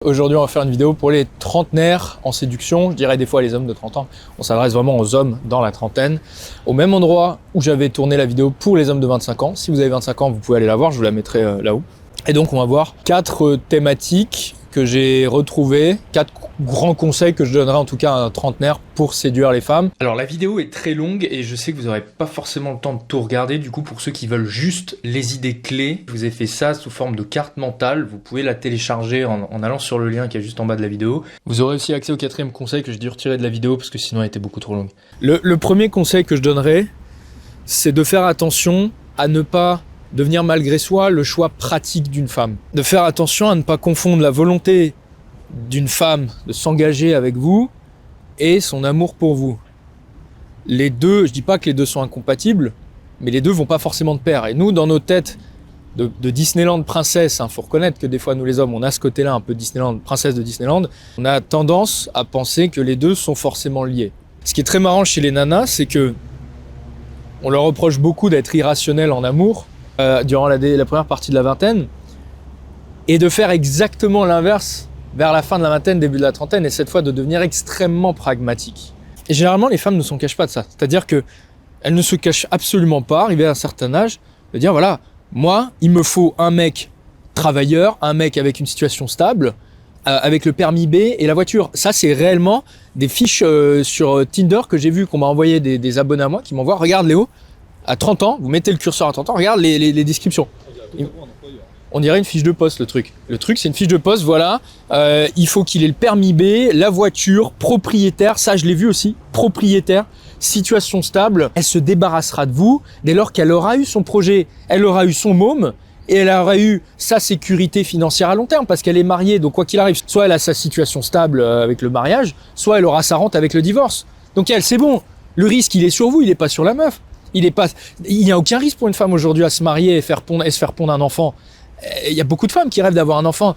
Aujourd'hui, on va faire une vidéo pour les trentenaires en séduction. Je dirais des fois les hommes de 30 ans. On s'adresse vraiment aux hommes dans la trentaine. Au même endroit où j'avais tourné la vidéo pour les hommes de 25 ans. Si vous avez 25 ans, vous pouvez aller la voir. Je vous la mettrai là-haut. Et donc, on va voir 4 thématiques que j'ai retrouvées, 4 grands conseils que je donnerais en tout cas à un trentenaire pour séduire les femmes. Alors la vidéo est très longue et je sais que vous n'aurez pas forcément le temps de tout regarder. Du coup, pour ceux qui veulent juste les idées clés, je vous ai fait ça sous forme de carte mentale. Vous pouvez la télécharger en allant sur le lien qui est juste en bas de la vidéo. Vous aurez aussi accès au 4e conseil que j'ai dû retirer de la vidéo parce que sinon elle était beaucoup trop longue. Le premier conseil que je donnerais, c'est de faire attention à ne pas devenir malgré soi le choix pratique d'une femme. De faire attention à ne pas confondre la volonté d'une femme de s'engager avec vous et son amour pour vous. Les deux, je dis pas que les deux sont incompatibles, mais les deux vont pas forcément de pair. Et nous, dans nos têtes de Disneyland princesse, faut reconnaître que des fois nous les hommes, on a ce côté-là un peu Disneyland, princesse de Disneyland, on a tendance à penser que les deux sont forcément liés. Ce qui est très marrant chez les nanas, c'est que on leur reproche beaucoup d'être irrationnels en amour durant la première partie de la vingtaine et de faire exactement l'inverse vers la fin de la vingtaine, début de la trentaine, et cette fois de devenir extrêmement pragmatique. Et généralement, les femmes ne s'en cachent pas de ça. C'est-à-dire qu'elles ne se cachent absolument pas, arrivées à un certain âge, de dire voilà, moi, il me faut un mec travailleur, un mec avec une situation stable, avec le permis B et la voiture. Ça, c'est réellement des fiches sur Tinder que j'ai vu, qu'on m'a envoyé des abonnés à moi qui m'envoient. Regarde Léo, à 30 ans, vous mettez le curseur à 30 ans, regarde les descriptions. On dirait une fiche de poste, le truc. Le truc, c'est une fiche de poste, voilà. Il faut qu'il ait le permis B, la voiture, propriétaire, ça je l'ai vu aussi, propriétaire, situation stable. Elle se débarrassera de vous dès lors qu'elle aura eu son projet, elle aura eu son môme, et elle aura eu sa sécurité financière à long terme, parce qu'elle est mariée, donc quoi qu'il arrive, soit elle a sa situation stable avec le mariage, soit elle aura sa rente avec le divorce. Donc elle, c'est bon, le risque, il est sur vous, il n'est pas sur la meuf. Il n'y a aucun risque pour une femme aujourd'hui à se marier et se faire pondre un enfant. Il y a beaucoup de femmes qui rêvent d'avoir un enfant.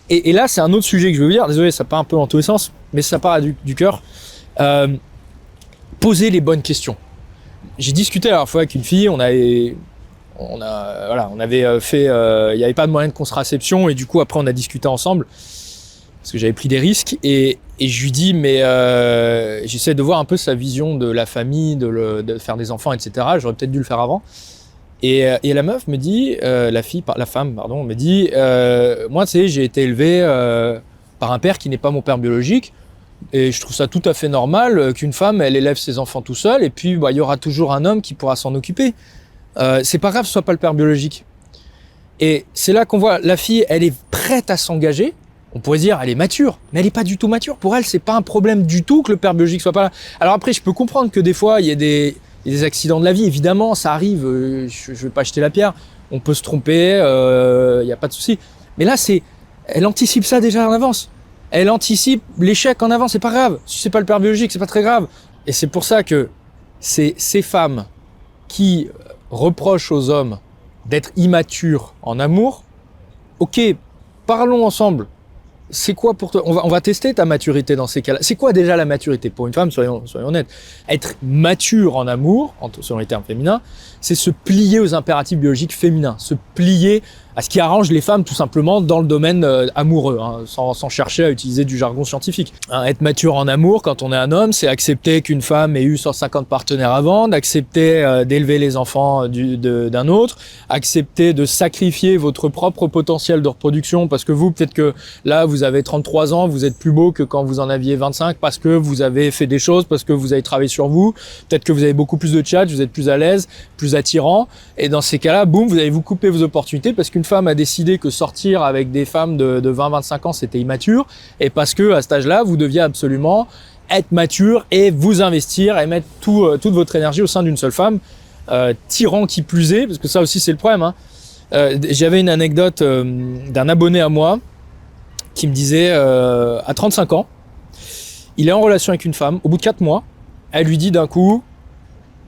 Et là, c'est un autre sujet que je veux vous dire. Désolé, ça part un peu en tous les sens, mais ça part du cœur. Posez les bonnes questions. J'ai discuté la dernière fois avec une fille, on avait fait, il n'y avait pas de moyen de contraception et du coup après on a discuté ensemble parce que j'avais pris des risques et je lui dis mais j'essaie de voir un peu sa vision de la famille, de faire des enfants, etc. J'aurais peut-être dû le faire avant. Et la meuf me dit, la femme me dit, moi tu sais j'ai été élevé par un père qui n'est pas mon père biologique et je trouve ça tout à fait normal qu'une femme elle élève ses enfants tout seule et puis il y aura toujours un homme qui pourra s'en occuper. C'est pas grave que ce soit pas le père biologique. Et c'est là qu'on voit la fille, elle est prête à s'engager. On pourrait dire elle est mature, mais elle est pas du tout mature. Pour elle, c'est pas un problème du tout que le père biologique soit pas là. Alors après, je peux comprendre que des fois, il y a des accidents de la vie. Évidemment, ça arrive. Je vais pas jeter la pierre. On peut se tromper. Il y a pas de souci. Mais là, elle anticipe ça déjà en avance. Elle anticipe l'échec en avance. C'est pas grave. Si c'est pas le père biologique, c'est pas très grave. Et c'est pour ça que c'est ces femmes qui reprochent aux hommes d'être immatures en amour. Ok, parlons ensemble. C'est quoi pour toi ? On va tester ta maturité dans ces cas-là. C'est quoi déjà la maturité pour une femme, soyons honnêtes. Être mature en amour, selon les termes féminins, c'est se plier aux impératifs biologiques féminins, se plier à ce qui arrange les femmes tout simplement dans le domaine amoureux, sans chercher à utiliser du jargon scientifique. Être mature en amour, quand on est un homme, c'est accepter qu'une femme ait eu 150 partenaires avant, d'accepter d'élever les enfants d'un autre, accepter de sacrifier votre propre potentiel de reproduction parce que vous, peut-être que là, vous avez 33 ans, vous êtes plus beau que quand vous en aviez 25 parce que vous avez fait des choses, parce que vous avez travaillé sur vous, peut-être que vous avez beaucoup plus de tchatch, vous êtes plus à l'aise, plus attirant, et dans ces cas-là, boum, vous allez vous couper vos opportunités parce qu'une femme a décidé que sortir avec des femmes de 20-25 ans, c'était immature, et parce que à cet âge-là, vous deviez absolument être mature et vous investir et mettre toute votre énergie au sein d'une seule femme, tyran qui plus est, parce que ça aussi c'est le problème. J'avais une anecdote d'un abonné à moi qui me disait, à 35 ans, il est en relation avec une femme, au bout de 4 mois, elle lui dit d'un coup,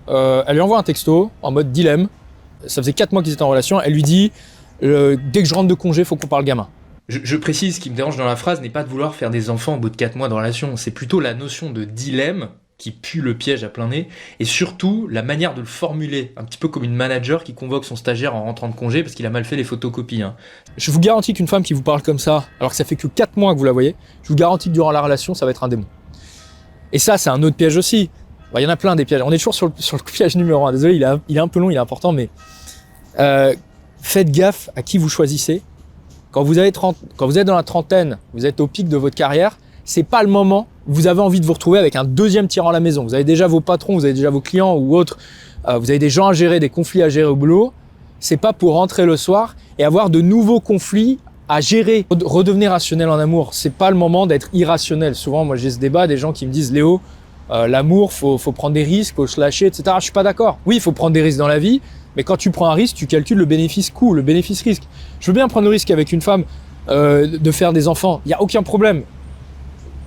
elle lui envoie un texto en mode dilemme, ça faisait 4 mois qu'ils étaient en relation, elle lui dit dès que je rentre de congé, faut qu'on parle gamin. Je précise, ce qui me dérange dans la phrase n'est pas de vouloir faire des enfants au bout de 4 mois de relation, c'est plutôt la notion de dilemme qui pue le piège à plein nez, et surtout la manière de le formuler, un petit peu comme une manager qui convoque son stagiaire en rentrant de congé parce qu'il a mal fait les photocopies. Je vous garantis qu'une femme qui vous parle comme ça, alors que ça fait que 4 mois que vous la voyez, je vous garantis que durant la relation, ça va être un démon. Et ça, c'est un autre piège aussi. Il y en a plein des pièges. On est toujours sur le piège numéro 1. Désolé, il est un peu long, il est important, mais faites gaffe à qui vous choisissez. Quand vous êtes dans la trentaine, vous êtes au pic de votre carrière, c'est pas le moment où vous avez envie de vous retrouver avec un deuxième tyran à la maison. Vous avez déjà vos patrons, vous avez déjà vos clients ou autres, vous avez des gens à gérer, des conflits à gérer au boulot. C'est pas pour rentrer le soir et avoir de nouveaux conflits à gérer. Redevenir rationnel en amour, c'est pas le moment d'être irrationnel. Souvent, moi j'ai ce débat, des gens qui me disent « Léo, l'amour, faut prendre des risques, faut se lâcher, etc. » Je suis pas d'accord. Oui, il faut prendre des risques dans la vie, mais quand tu prends un risque, tu calcules le bénéfice-coût, le bénéfice-risque. Je veux bien prendre le risque avec une femme de faire des enfants, il n'y a aucun problème.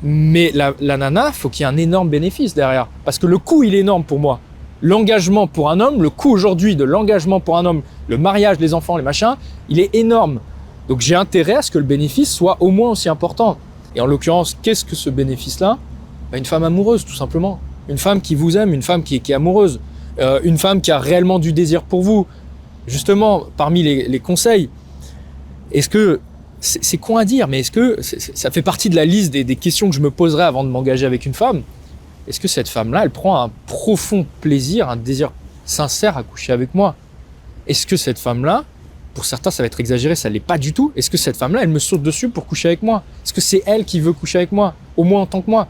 Mais la nana, faut qu'il y ait un énorme bénéfice derrière. Parce que le coût, il est énorme pour moi. L'engagement pour un homme, le coût aujourd'hui de l'engagement pour un homme, le mariage, les enfants, les machins, il est énorme. Donc j'ai intérêt à ce que le bénéfice soit au moins aussi important. Et en l'occurrence, qu'est-ce que ce bénéfice-là ? Une femme amoureuse, tout simplement. Une femme qui vous aime, une femme qui est amoureuse. Une femme qui a réellement du désir pour vous. Justement, parmi les conseils, est-ce que, c'est con à dire, mais est-ce que ça fait partie de la liste des questions que je me poserais avant de m'engager avec une femme ? Est-ce que cette femme-là, elle prend un profond plaisir, un désir sincère à coucher avec moi ? Est-ce que cette femme-là, pour certains ça va être exagéré, ça ne l'est pas du tout, est-ce que cette femme-là, elle me saute dessus pour coucher avec moi ? Est-ce que c'est elle qui veut coucher avec moi, au moins en tant que moi ?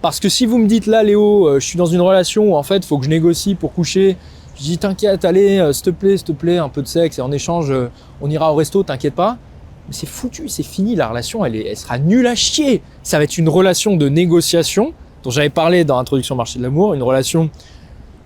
Parce que si vous me dites là, Léo, je suis dans une relation où en fait, il faut que je négocie pour coucher, je dis t'inquiète, allez, s'il te plaît, un peu de sexe et en échange, on ira au resto, t'inquiète pas. Mais c'est foutu, c'est fini, la relation, elle sera nulle à chier. Ça va être une relation de négociation, dont j'avais parlé dans l'introduction au marché de l'amour, une relation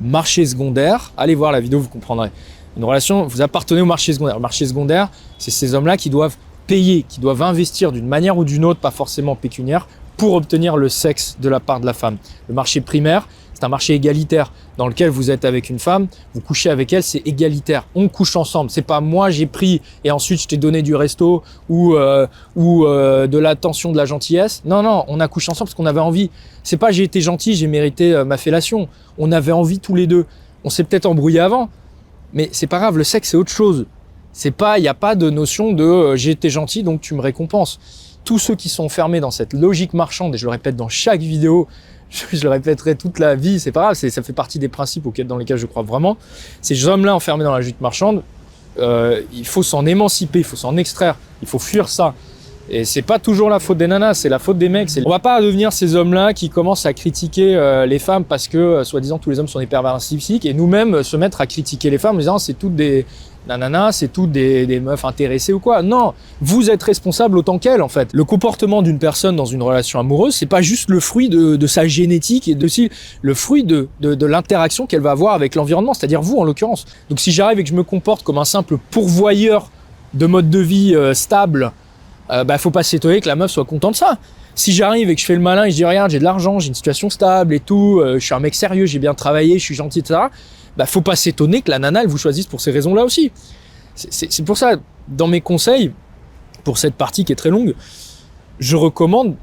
marché secondaire. Allez voir la vidéo, vous comprendrez. Une relation, vous appartenez au marché secondaire. Le marché secondaire, c'est ces hommes-là qui doivent payer, qui doivent investir d'une manière ou d'une autre, pas forcément pécuniaire, pour obtenir le sexe de la part de la femme. Le marché primaire, c'est un marché égalitaire dans lequel vous êtes avec une femme, vous couchez avec elle, c'est égalitaire. On couche ensemble. C'est pas moi j'ai pris et ensuite je t'ai donné du resto ou de l'attention, de la gentillesse. Non, on a couché ensemble parce qu'on avait envie. C'est pas j'ai été gentil, j'ai mérité ma fellation. On avait envie tous les deux. On s'est peut-être embrouillé avant, mais c'est pas grave. Le sexe c'est autre chose. C'est pas, il y a pas de notion de j'ai été gentil donc tu me récompenses. Tous ceux qui sont fermés dans cette logique marchande, et je le répète dans chaque vidéo, je le répéterai toute la vie, c'est pas grave, ça fait partie des principes dans lesquels je crois vraiment. Ces hommes-là enfermés dans la logique marchande, il faut s'en émanciper, il faut s'en extraire, il faut fuir ça. Et c'est pas toujours la faute des nanas, c'est la faute des mecs. On va pas devenir ces hommes-là qui commencent à critiquer les femmes parce que, soi-disant, tous les hommes sont des pervers narcissiques et nous-mêmes se mettre à critiquer les femmes en disant c'est toutes des nanas, c'est toutes des meufs intéressées ou quoi. Non, vous êtes responsable autant qu'elles en fait. Le comportement d'une personne dans une relation amoureuse, c'est pas juste le fruit de sa génétique et aussi le fruit de l'interaction qu'elle va avoir avec l'environnement, c'est-à-dire vous en l'occurrence. Donc si j'arrive et que je me comporte comme un simple pourvoyeur de mode de vie stable, faut pas s'étonner que la meuf soit contente de ça. Si j'arrive et que je fais le malin et je dis regarde, j'ai de l'argent, j'ai une situation stable et tout, je suis un mec sérieux, j'ai bien travaillé, je suis gentil, etc. Faut pas s'étonner que la nana elle vous choisisse pour ces raisons-là aussi. C'est pour ça, dans mes conseils, pour cette partie qui est très longue, je recommande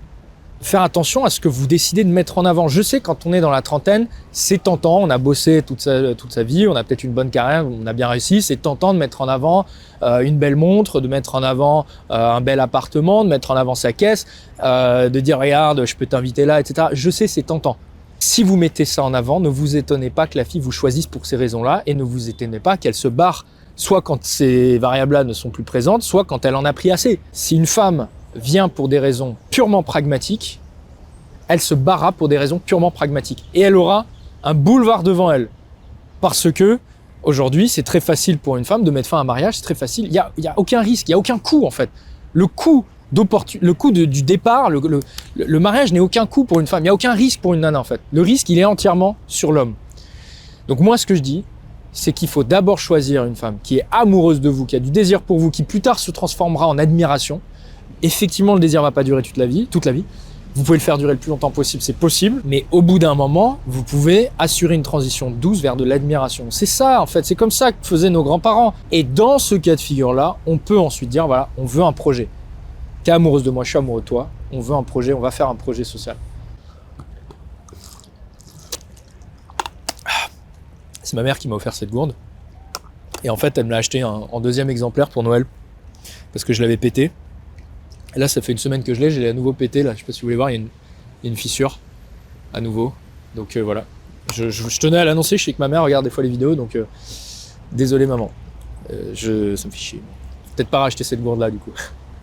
faire attention à ce que vous décidez de mettre en avant. Je sais quand on est dans la trentaine, c'est tentant, on a bossé toute sa vie, on a peut-être une bonne carrière, on a bien réussi, c'est tentant de mettre en avant une belle montre, de mettre en avant un bel appartement, de mettre en avant sa caisse, de dire regarde, je peux t'inviter là, etc. Je sais, c'est tentant. Si vous mettez ça en avant, ne vous étonnez pas que la fille vous choisisse pour ces raisons-là et ne vous étonnez pas qu'elle se barre, soit quand ces variables-là ne sont plus présentes, soit quand elle en a pris assez. Si une femme vient pour des raisons purement pragmatiques, elle se barrera pour des raisons purement pragmatiques. Et elle aura un boulevard devant elle. Parce que, aujourd'hui, c'est très facile pour une femme de mettre fin à un mariage, c'est très facile. Il y a aucun risque, il n'y a aucun coût en fait. Le coût du départ, le mariage n'est aucun coût pour une femme. Il n'y a aucun risque pour une nana en fait. Le risque, il est entièrement sur l'homme. Donc moi, ce que je dis, c'est qu'il faut d'abord choisir une femme qui est amoureuse de vous, qui a du désir pour vous, qui plus tard se transformera en admiration. Effectivement, le désir ne va pas durer toute la vie. Vous pouvez le faire durer le plus longtemps possible, c'est possible. Mais au bout d'un moment, vous pouvez assurer une transition douce vers de l'admiration. C'est ça, en fait. C'est comme ça que faisaient nos grands-parents. Et dans ce cas de figure-là, on peut ensuite dire, voilà, on veut un projet. T'es amoureuse de moi, je suis amoureux de toi. On veut un projet, on va faire un projet social. C'est ma mère qui m'a offert cette gourde. Et en fait, elle me l'a acheté en deuxième exemplaire pour Noël. Parce que je l'avais pété. Et là, ça fait une semaine que je l'ai. J'ai à nouveau pété. Là, je sais pas si vous voulez voir, il y a une fissure. À nouveau. Donc voilà. Je tenais à l'annoncer. Je sais que ma mère regarde des fois les vidéos. Donc désolé, maman. Ça me fait chier. Peut-être pas racheter cette gourde-là, du coup.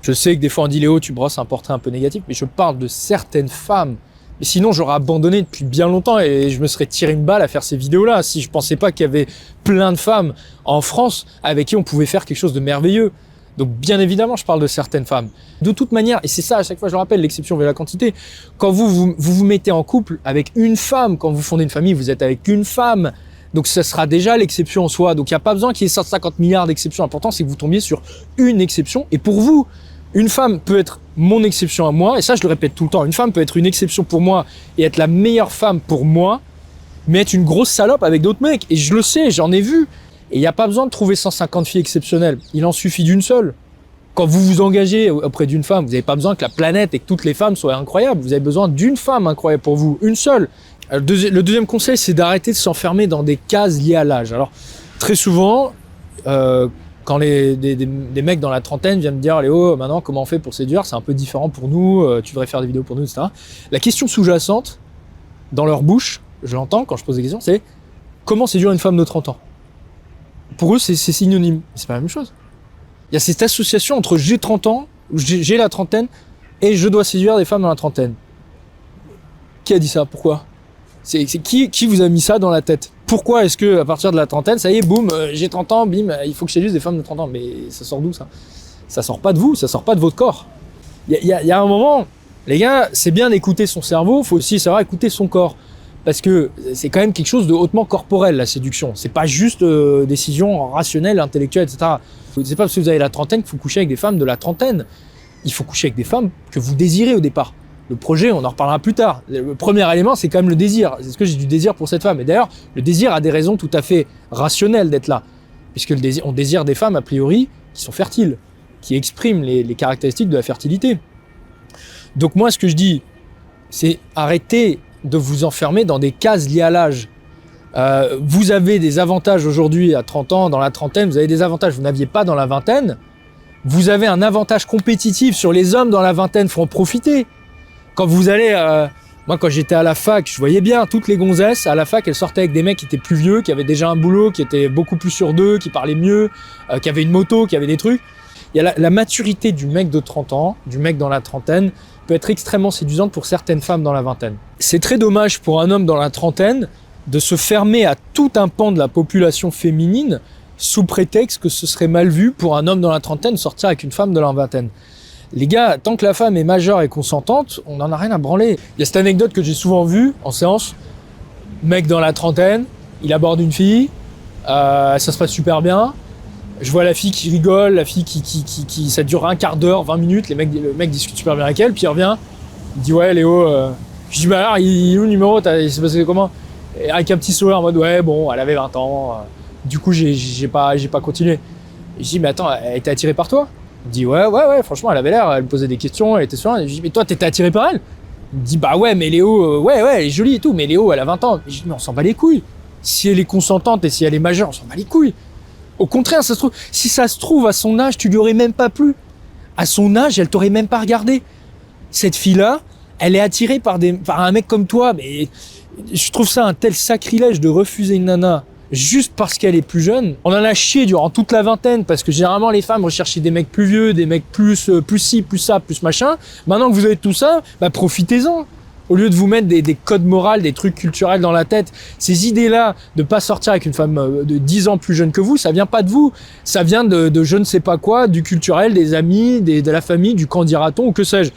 Je sais que des fois, on dit Léo, tu brosses un portrait un peu négatif. Mais je parle de certaines femmes. Mais sinon, j'aurais abandonné depuis bien longtemps et je me serais tiré une balle à faire ces vidéos-là si je pensais pas qu'il y avait plein de femmes en France avec qui on pouvait faire quelque chose de merveilleux. Donc bien évidemment, je parle de certaines femmes. De toute manière, et c'est ça à chaque fois je le rappelle, l'exception fait la quantité, quand vous mettez en couple avec une femme, quand vous fondez une famille, vous êtes avec une femme, donc ça sera déjà l'exception en soi. Donc il n'y a pas besoin qu'il y ait 150 milliards d'exceptions. L'important, c'est que vous tombiez sur une exception. Et pour vous, une femme peut être mon exception à moi, et ça je le répète tout le temps, une femme peut être une exception pour moi et être la meilleure femme pour moi, mais être une grosse salope avec d'autres mecs. Et je le sais, j'en ai vu. Et il n'y a pas besoin de trouver 150 filles exceptionnelles, il en suffit d'une seule. Quand vous vous engagez auprès d'une femme, vous n'avez pas besoin que la planète et que toutes les femmes soient incroyables, vous avez besoin d'une femme incroyable pour vous, une seule. Le deuxième conseil, c'est d'arrêter de s'enfermer dans des cases liées à l'âge. Alors, très souvent, quand des mecs dans la trentaine viennent me dire « Léo, maintenant, comment on fait pour séduire ? C'est un peu différent pour nous, tu devrais faire des vidéos pour nous, etc. » La question sous-jacente, dans leur bouche, je l'entends quand je pose des questions, c'est « Comment séduire une femme de 30 ans ?» Pour eux, c'est synonyme. C'est pas la même chose. Il y a cette association entre j'ai 30 ans, j'ai la trentaine, et je dois séduire des femmes dans la trentaine. Qui a dit ça ? Pourquoi ? C'est qui vous a mis ça dans la tête ? Pourquoi est-ce que à partir de la trentaine, ça y est, boum, j'ai 30 ans, bim, il faut que je séduise des femmes de 30 ans. Mais ça sort d'où ça ? Ça sort pas de vous, ça sort pas de votre corps. Il y a un moment, les gars, c'est bien d'écouter son cerveau, il faut aussi savoir écouter son corps. Parce que c'est quand même quelque chose de hautement corporel, la séduction. C'est pas juste décision rationnelle, intellectuelle, etc. C'est pas parce que vous avez la trentaine qu'il faut coucher avec des femmes de la trentaine. Il faut coucher avec des femmes que vous désirez au départ. Le projet, on en reparlera plus tard. Le premier élément, c'est quand même le désir. Est-ce que j'ai du désir pour cette femme ? Et d'ailleurs, le désir a des raisons tout à fait rationnelles d'être là. Puisque on désire des femmes, a priori, qui sont fertiles, qui expriment les caractéristiques de la fertilité. Donc moi, ce que je dis, c'est arrêter de vous enfermer dans des cases liées à l'âge. Vous avez des avantages aujourd'hui à 30 ans, dans la trentaine, vous avez des avantages que vous n'aviez pas dans la vingtaine. Vous avez un avantage compétitif sur les hommes dans la vingtaine, il faut en profiter. Quand vous allez... moi, quand j'étais à la fac, je voyais bien toutes les gonzesses à la fac, elles sortaient avec des mecs qui étaient plus vieux, qui avaient déjà un boulot, qui étaient beaucoup plus sûrs d'eux, qui parlaient mieux, qui avaient une moto, qui avaient des trucs. Il y a la maturité du mec de 30 ans, du mec dans la trentaine, peut être extrêmement séduisante pour certaines femmes dans la vingtaine. C'est très dommage pour un homme dans la trentaine de se fermer à tout un pan de la population féminine sous prétexte que ce serait mal vu pour un homme dans la trentaine sortir avec une femme de la vingtaine. Les gars, tant que la femme est majeure et consentante, on n'en a rien à branler. Il y a cette anecdote que j'ai souvent vue en séance. Mec dans la trentaine, il aborde une fille, ça se passe super bien. Je vois la fille qui rigole, la fille qui ça dure un quart d'heure, 20 minutes, le mec discute super bien avec elle, puis il revient, il dit ouais Léo, je dis bah alors il est où le numéro, il s'est passé comment ? Et avec un petit sourire en mode ouais bon, elle avait 20 ans, du coup j'ai pas continué. Et je dis mais attends, elle était attirée par toi ? Il me dit ouais, franchement elle avait l'air, elle me posait des questions, elle était sur elle. Je dis mais toi t'étais attiré par elle ? Il me dit bah ouais mais Léo, ouais elle est jolie et tout, mais Léo elle a 20 ans. Je dis mais on s'en bat les couilles. Si elle est consentante et si elle est majeure, on s'en bat les couilles. Au contraire, si ça se trouve, à son âge, tu lui aurais même pas plu. À son âge, elle t'aurait même pas regardé. Cette fille-là, elle est attirée par un mec comme toi, mais je trouve ça un tel sacrilège de refuser une nana juste parce qu'elle est plus jeune. On en a chié durant toute la vingtaine, parce que généralement, les femmes recherchaient des mecs plus vieux, des mecs plus ci, plus ça, plus machin. Maintenant que vous avez tout ça, bah profitez-en. Au lieu de vous mettre des codes moraux, des trucs culturels dans la tête, ces idées-là de pas sortir avec une femme de 10 ans plus jeune que vous, ça vient pas de vous. Ça vient de je ne sais pas quoi, du culturel, des amis, de la famille, du qu'en dira-t-on ou que sais-je.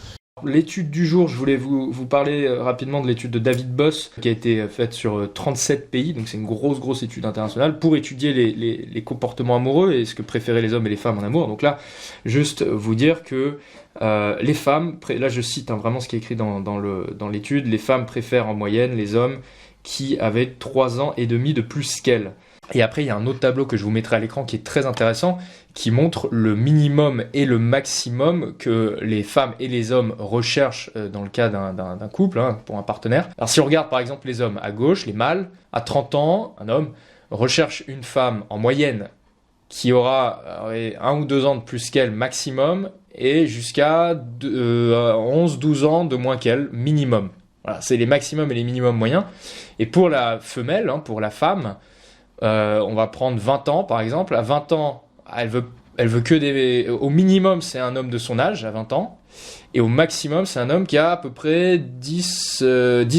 L'étude du jour, je voulais vous parler rapidement de l'étude de David Boss qui a été faite sur 37 pays, donc c'est une grosse étude internationale pour étudier les comportements amoureux et ce que préféraient les hommes et les femmes en amour. Donc là, juste vous dire que les femmes, là je cite vraiment ce qui est écrit dans l'étude, les femmes préfèrent en moyenne les hommes qui avaient 3 ans et demi de plus qu'elles. Et après, il y a un autre tableau que je vous mettrai à l'écran qui est très intéressant, qui montre le minimum et le maximum que les femmes et les hommes recherchent dans le cas d'un couple, pour un partenaire. Alors si on regarde par exemple les hommes à gauche, les mâles, à 30 ans, un homme, recherche une femme en moyenne qui aura 1 ou 2 ans de plus qu'elle maximum et jusqu'à 11-12 ans de moins qu'elle minimum. Voilà, c'est les maximums et les minimums moyens. Et pour la femelle, pour la femme, on va prendre 20 ans par exemple. À 20 ans, elle veut que au minimum, c'est un homme de son âge à 20 ans. Et au maximum, c'est un homme qui a à peu près 10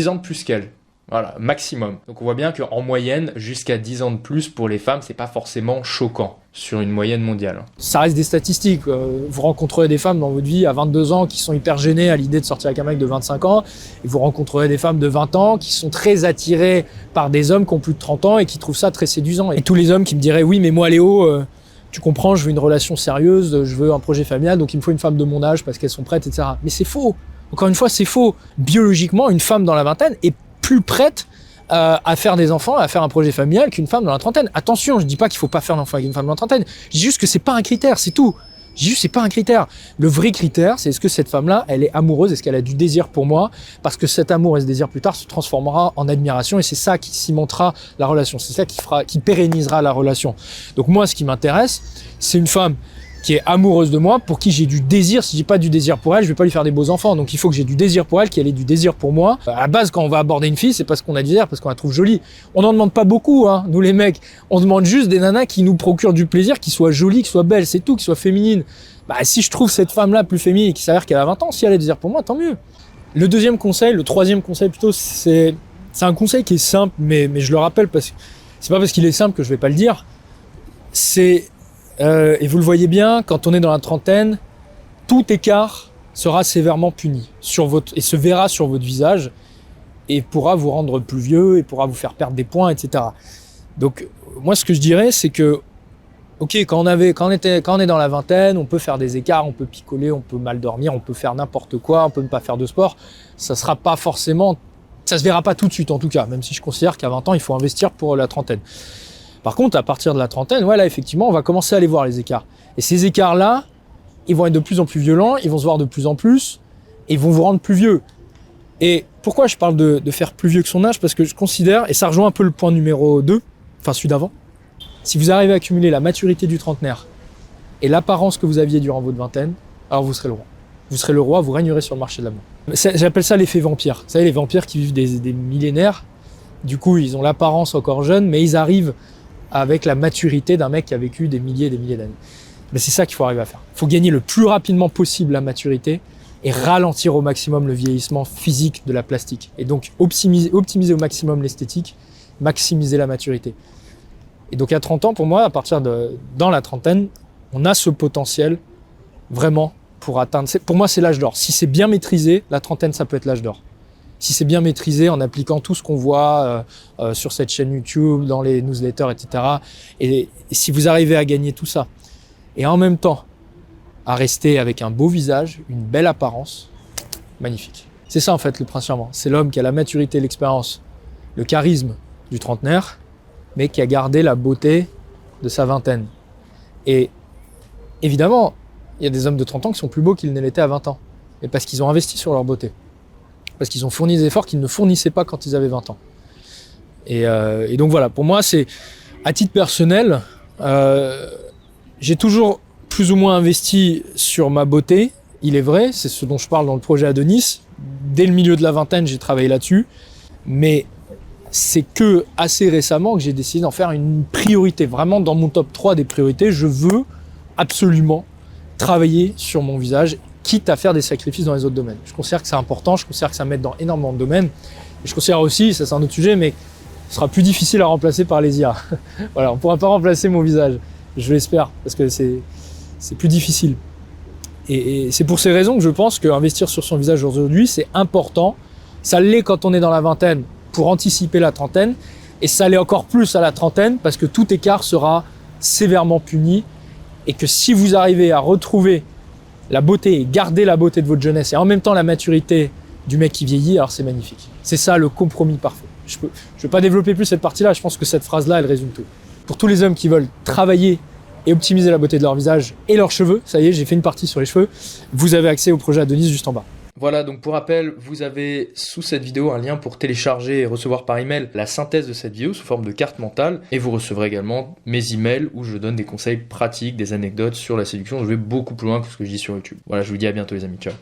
ans de plus qu'elle. Voilà, maximum. Donc on voit bien qu'en moyenne, jusqu'à 10 ans de plus pour les femmes, c'est pas forcément choquant sur une moyenne mondiale. Ça reste des statistiques. Vous rencontrerez des femmes dans votre vie à 22 ans qui sont hyper gênées à l'idée de sortir avec un mec de 25 ans. Et vous rencontrerez des femmes de 20 ans qui sont très attirées par des hommes qui ont plus de 30 ans et qui trouvent ça très séduisant. Et tous les hommes qui me diraient « Oui, mais moi Léo, tu comprends, je veux une relation sérieuse, je veux un projet familial, donc il me faut une femme de mon âge parce qu'elles sont prêtes, etc. » Mais c'est faux. Encore une fois, c'est faux. Biologiquement, une femme dans la vingtaine est plus prête à faire des enfants, à faire un projet familial qu'une femme dans la trentaine. Attention, je dis pas qu'il faut pas faire d'enfants avec une femme dans la trentaine. Je dis juste que c'est pas un critère, c'est tout. Je dis juste c'est pas un critère. Le vrai critère, c'est est-ce que cette femme-là, elle est amoureuse, est-ce qu'elle a du désir pour moi? Parce que cet amour et ce désir plus tard se transformera en admiration et c'est ça qui cimentera la relation. C'est ça qui pérennisera la relation. Donc moi, ce qui m'intéresse, c'est une femme qui est amoureuse de moi, pour qui j'ai du désir. Si j'ai pas du désir pour elle, je vais pas lui faire des beaux enfants. Donc il faut que j'ai du désir pour elle, qu'elle ait du désir pour moi. À la base, quand on va aborder une fille, c'est parce qu'on a du désir, parce qu'on la trouve jolie. On n'en demande pas beaucoup, nous les mecs. On demande juste des nanas qui nous procurent du plaisir, qui soient jolies, qui soient belles, c'est tout, qui soient féminines. Si je trouve cette femme-là plus féminine et qui s'avère qu'elle a 20 ans, si elle a du désir pour moi, tant mieux. Le troisième conseil plutôt, c'est un conseil qui est simple, mais je le rappelle parce que c'est pas parce qu'il est simple que je vais pas le dire. Et vous le voyez bien, quand on est dans la trentaine, tout écart sera sévèrement puni et se verra sur votre visage et pourra vous rendre plus vieux et pourra vous faire perdre des points, etc. Donc, moi, ce que je dirais, c'est que, ok, quand on est dans la vingtaine, on peut faire des écarts, on peut picoler, on peut mal dormir, on peut faire n'importe quoi, on peut ne pas faire de sport. Ça se verra pas tout de suite en tout cas, même si je considère qu'à 20 ans, il faut investir pour la trentaine. Par contre, à partir de la trentaine, là, effectivement, on va commencer à aller voir les écarts. Et ces écarts-là, ils vont être de plus en plus violents, ils vont se voir de plus en plus, et ils vont vous rendre plus vieux. Et pourquoi je parle de faire plus vieux que son âge? Parce que je considère, et ça rejoint un peu le point numéro 2, enfin celui d'avant, si vous arrivez à accumuler la maturité du trentenaire et l'apparence que vous aviez durant votre vingtaine, alors vous serez le roi. Vous serez le roi, vous régnerez sur le marché de l'amour. J'appelle ça l'effet vampire. Vous savez, les vampires qui vivent des millénaires, du coup, ils ont l'apparence encore jeune, mais ils arrivent avec la maturité d'un mec qui a vécu des milliers et des milliers d'années. Mais c'est ça qu'il faut arriver à faire. Il faut gagner le plus rapidement possible la maturité et ralentir au maximum le vieillissement physique de la plastique. Et donc optimiser au maximum l'esthétique, maximiser la maturité. Et donc à 30 ans, pour moi, dans la trentaine, on a ce potentiel vraiment pour atteindre. Pour moi, c'est l'âge d'or. Si c'est bien maîtrisé, la trentaine, ça peut être l'âge d'or. Si c'est bien maîtrisé en appliquant tout ce qu'on voit sur cette chaîne YouTube, dans les newsletters, etc. Et si vous arrivez à gagner tout ça, et en même temps à rester avec un beau visage, une belle apparence, magnifique. C'est ça en fait le principe. C'est l'homme qui a la maturité, l'expérience, le charisme du trentenaire, mais qui a gardé la beauté de sa vingtaine. Et évidemment, il y a des hommes de 30 ans qui sont plus beaux qu'ils ne l'étaient à 20 ans. Mais parce qu'ils ont investi sur leur beauté. Parce qu'ils ont fourni des efforts qu'ils ne fournissaient pas quand ils avaient 20 ans. Et donc voilà, pour moi, c'est à titre personnel, j'ai toujours plus ou moins investi sur ma beauté, il est vrai, c'est ce dont je parle dans le projet Adonis. Dès le milieu de la vingtaine, j'ai travaillé là-dessus, mais c'est que assez récemment que j'ai décidé d'en faire une priorité. Vraiment, dans mon top 3 des priorités, je veux absolument travailler sur mon visage, quitte à faire des sacrifices dans les autres domaines. Je considère que c'est important, je considère que ça m'aide dans énormément de domaines. Et je considère aussi, ça c'est un autre sujet, mais ce sera plus difficile à remplacer par les IA. Voilà, on ne pourra pas remplacer mon visage, je l'espère, parce que c'est plus difficile. Et c'est pour ces raisons que je pense qu'investir sur son visage aujourd'hui, c'est important. Ça l'est quand on est dans la vingtaine pour anticiper la trentaine, et ça l'est encore plus à la trentaine parce que tout écart sera sévèrement puni, et que si vous arrivez à retrouver la beauté et garder la beauté de votre jeunesse et en même temps la maturité du mec qui vieillit, alors c'est magnifique. C'est ça le compromis parfait. Je vais pas développer plus cette partie-là, je pense que cette phrase-là, elle résume tout. Pour tous les hommes qui veulent travailler et optimiser la beauté de leur visage et leurs cheveux, ça y est, j'ai fait une partie sur les cheveux, vous avez accès au projet Adonis juste en bas. Voilà, donc pour rappel, vous avez sous cette vidéo un lien pour télécharger et recevoir par email la synthèse de cette vidéo sous forme de carte mentale. Et vous recevrez également mes emails où je donne des conseils pratiques, des anecdotes sur la séduction. Je vais beaucoup plus loin que ce que je dis sur YouTube. Voilà, je vous dis à bientôt les amis, ciao.